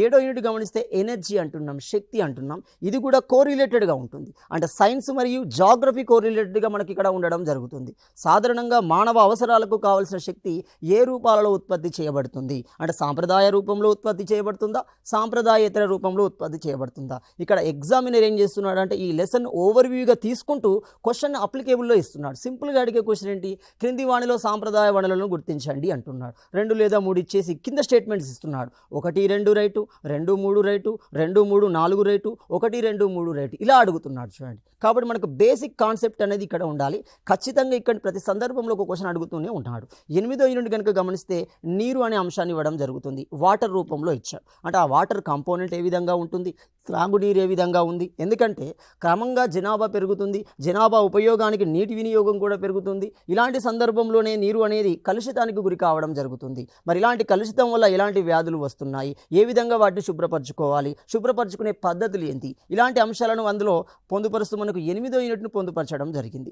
ఏడో యూనిట్ గమనిస్తే ఎనర్జీ అంటున్నాం, శక్తి అంటున్నాం. ఇది కూడా కోరిలేటెడ్గా ఉంటుంది. అంటే సైన్స్ మరియు జాగ్రఫీ కోరిలేటెడ్గా మనకి ఇక్కడ ఉండడం జరుగుతుంది. సాధారణంగా మానవ అవసరాలకు కావలసిన శక్తి ఏ రూపాలలో ఉత్పత్తి చేయబడుతుంది అంటే సాంప్రదాయ రూపంలో ఉత్పత్తి చేయబడుతుందా, సాంప్రదాయేతర రూపంలో ఉత్పత్తి చేయబడుతుందా. ఇక్కడ ఎగ్జామినర్ ఏం చేస్తున్నాడు అంటే ఈ లెసన్ ఓవర్వ్యూగా తీసుకుంటూ క్వశ్చన్ అప్లికేబుల్లో ఇస్తున్నాడు. సింపుల్గా అడిగే క్వశ్చన్ ఏంటి, క్రింది వాణిలో సాంప్రదాయ వనరులను గుర్తించండి అంటున్నాడు. 2 లేదా 3 ఇచ్చేసి కింద స్టేట్మెంట్స్ ఇస్తున్నాడు. 1, 2 రైటు, 2, 3 రైటు, 2, 3, 4 రైటు, 1, 2, 3 రైటు ఇలా అడుగుతున్నాడు చూడండి. కాబట్టి మనకు బేసిక్ కాన్సెప్ట్ అనేది ఇక్కడ ఉండాలి. ఖచ్చితంగా ఇక్కడ ప్రతి సందర్భంలో ఒక క్వశ్చన్ అడుగుతూనే ఉంటాడు. 8వ యూనిట్ కనుక గమనిస్తే నీరు అనే అంశాన్ని ఇవ్వడం జరుగుతుంది. వాటర్ రూపంలో ఇచ్చాడు. అంటే ఆ వాటర్ కాంపోనెంట్ ఏ విధంగా ఉంటుంది, త్రాగునీరు ఏ విధంగా ఉంది. ఎందుకంటే క్రమంగా జనాభా పెరుగుతుంది, జనాభా ఉపయోగానికి నీటి వినియోగం కూడా పెరుగుతుంది. ఇలాంటి సందర్భంలోనే నీరు అనేది కలుషితానికి గురి కావడం జరుగుతుంది. మరి ఇలాంటి కలుషితం వల్ల ఎలాంటి వ్యాధులు వస్తున్నాయి, ఏ విధంగా వాటిని శుభ్రపరచుకోవాలి, శుభ్రపరచుకునే పద్ధతులు ఏంటి, ఇలాంటి అంశాలను అందులో పొందుపరుస్తూ మనకు 8వ యూనిట్ను పొందుపరచడం జరిగింది.